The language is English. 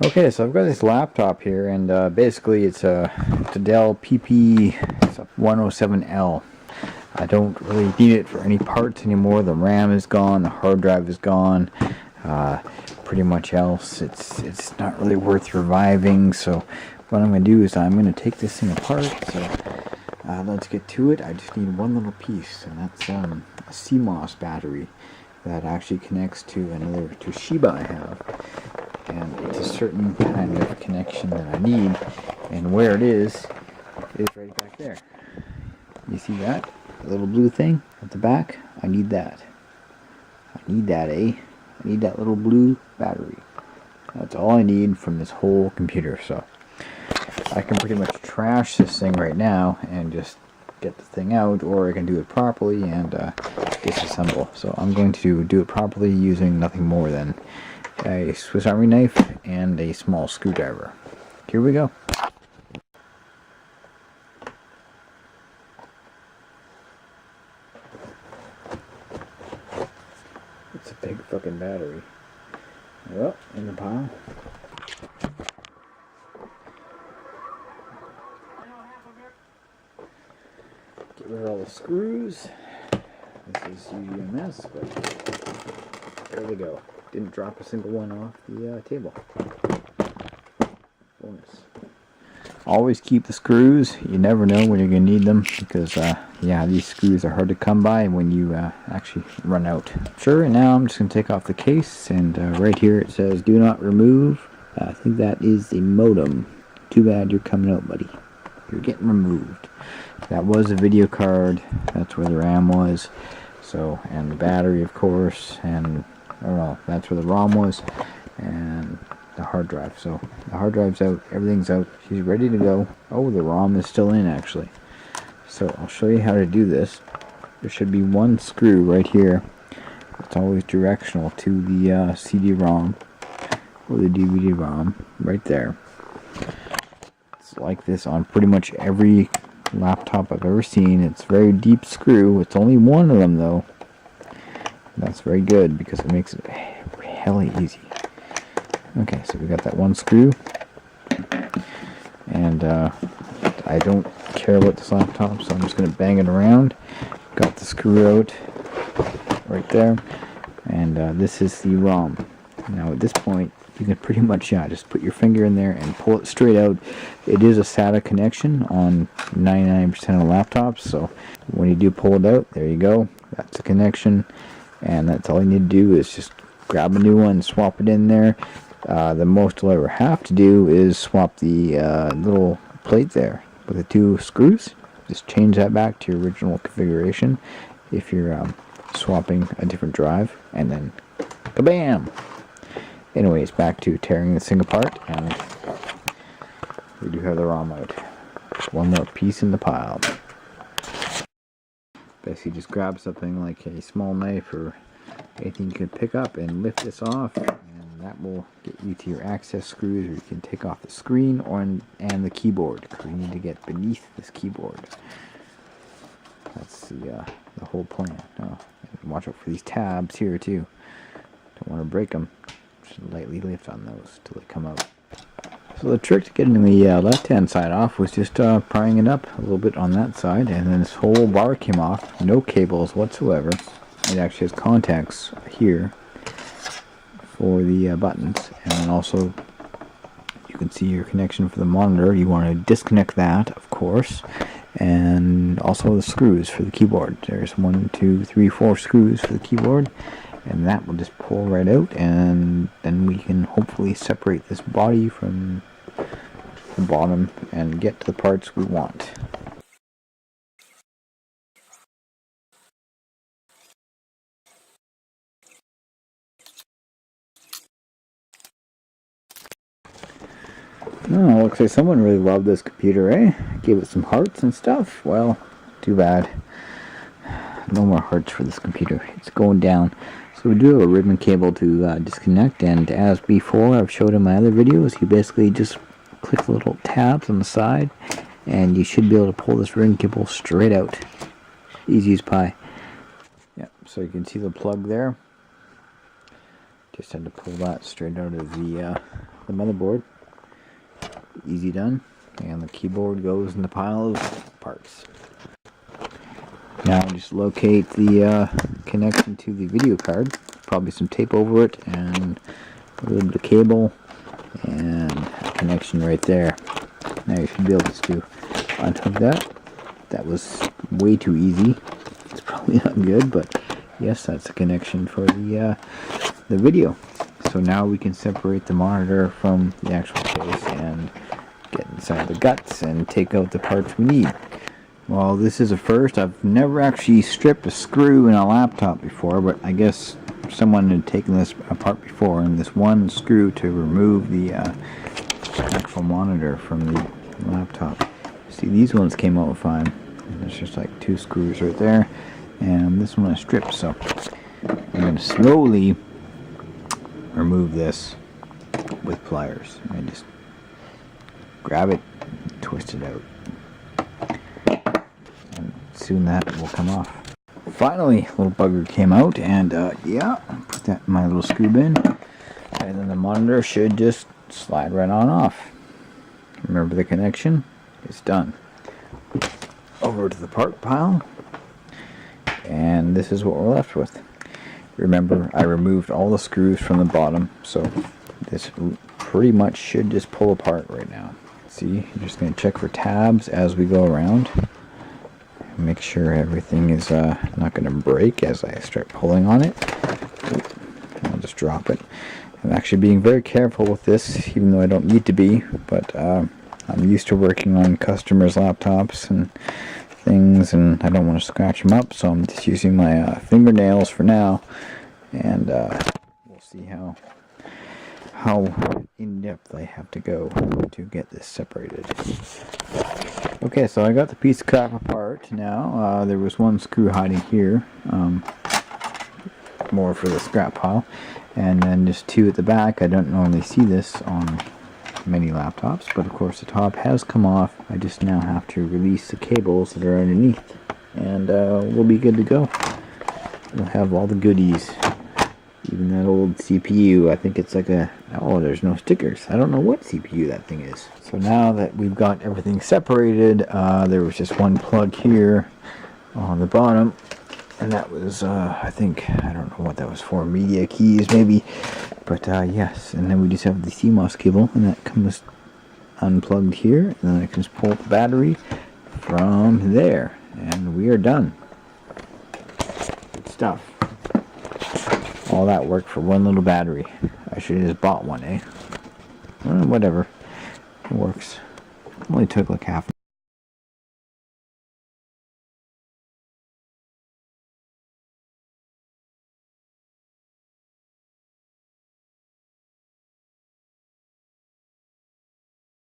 Okay, so I've got this laptop here, and basically it's a Dell PP107L. I don't really need it for any parts anymore. The RAM is gone, the hard drive is gone. Pretty much else, it's not really worth reviving. So what I'm going to do is I'm going to take this thing apart. So let's get to it. I just need one little piece, and that's a CMOS battery that actually connects to another Toshiba I have. And it's a certain kind of connection that I need, and where it is right back there. You see that? The little blue thing at the back? I need that. I need that, eh? I need that little blue battery. That's all I need from this whole computer, so I can pretty much trash this thing right now and just get the thing out, or I can do it properly and disassemble. So I'm going to do it properly using nothing more than a Swiss Army knife and a small screwdriver. Here we go. It's a big fucking battery. Well, in the pile. Get rid of all the screws. This is usually a mess, but there we go. Didn't drop a single one off the table. Bonus. Always keep the screws. You never know when you're going to need them, because yeah, these screws are hard to come by when you actually run out. Sure, and now I'm just going to take off the case, and right here it says do not remove. I think that is the modem. Too bad you're coming out, buddy. You're getting removed. That was a video card. That's where the RAM was. So, and the battery, of course, and I don't know, that's where the ROM was, and the hard drive. So the hard drive's out, everything's out, she's ready to go. Oh, the ROM is still in, actually. So I'll show you how to do this. There should be one screw right here. It's always directional to the CD-ROM or the DVD-ROM, right there. It's like this on pretty much every laptop I've ever seen. It's a very deep screw. It's only one of them, though. That's very good because it makes it hella easy. Okay, so we got that one screw, and I don't care about this laptop, so I'm just going to bang it around. Got the screw out right there, and this is the ROM. Now at this point, you can pretty much just put your finger in there and pull it straight out. It is a SATA connection on 99% of laptops, so when you do pull it out, there you go. That's the connection. And that's all you need to do is just grab a new one, swap it in there. The most you'll ever have to do is swap the little plate there with the two screws. Just change that back to your original configuration if you're swapping a different drive, and then kabam! Anyways, back to tearing this thing apart, and we do have the ROM out. One more piece in the pile. Basically just grab something like a small knife or anything you can pick up and lift this off, and that will get you to your access screws, or you can take off the screen and the keyboard, because we need to get beneath this keyboard. That's the whole plan. Oh, and watch out for these tabs here too. Don't want to break them. Just lightly lift on those till they come out. So the trick to getting the left-hand side off was just prying it up a little bit on that side, and then this whole bar came off. No cables whatsoever. It actually has contacts here for the buttons, and then also you can see your connection for the monitor. You want to disconnect that, of course, and also the screws for the keyboard. There's 1, 2, 3, 4 screws for the keyboard, and that will just pull right out, and then we can hopefully separate this body from the bottom and get to the parts we want. Oh, looks like someone really loved this computer, eh? Gave it some hearts and stuff. Well, too bad. No more hearts for this computer. It's going down. So we do have a ribbon cable to disconnect, and as before I've showed in my other videos, you basically just click the little tabs on the side, and you should be able to pull this ribbon cable straight out. Easy as pie. Yep, so you can see the plug there. Just had to pull that straight out of the the motherboard. Easy done. And the keyboard goes in the pile of parts. Now just locate the connection to the video card. Probably some tape over it and a little bit of cable and a connection right there. Now you should be able to unhook that. That was way too easy. It's probably not good, but yes, that's a connection for the video. So now we can separate the monitor from the actual case and get inside the guts and take out the parts we need. Well, this is a first. I've never actually stripped a screw in a laptop before, but I guess someone had taken this apart before, and this one screw to remove the actual monitor from the laptop. See, these ones came out fine. There's just like 2 screws right there, and this one is stripped, so I'm going to slowly remove this with pliers. I just grab it, twist it out, and soon that will come off. Finally, a little bugger came out, and yeah, put that in my little screw bin, and then the monitor should just slide right on off. Remember the connection? It's done. Over to the part pile, and this is what we're left with. Remember, I removed all the screws from the bottom, so this pretty much should just pull apart right now. See, I'm just going to check for tabs as we go around. Make sure everything is not going to break as I start pulling on it. I'll just drop it. I'm actually being very careful with this, even though I don't need to be, but I'm used to working on customers' laptops and things, and I don't want to scratch them up, so I'm just using my fingernails for now, and we'll see how in-depth I have to go to get this separated. Okay, so I got the piece of crap apart now. There was one screw hiding here, more for the scrap pile, and then just 2 at the back. I don't normally see this on many laptops, but of course the top has come off. I just now have to release the cables that are underneath, and we'll be good to go. We'll have all the goodies. Even that old CPU, I think it's like oh, there's no stickers. I don't know what CPU that thing is. So now that we've got everything separated, there was just one plug here on the bottom, and that was, I think, I don't know what that was for, media keys maybe, but yes, and then we just have the CMOS cable, and that comes unplugged here, and then I can just pull the battery from there, and we are done. Good stuff. All that work for one little battery. I should have just bought one, eh? Well, whatever. It works. Only took like half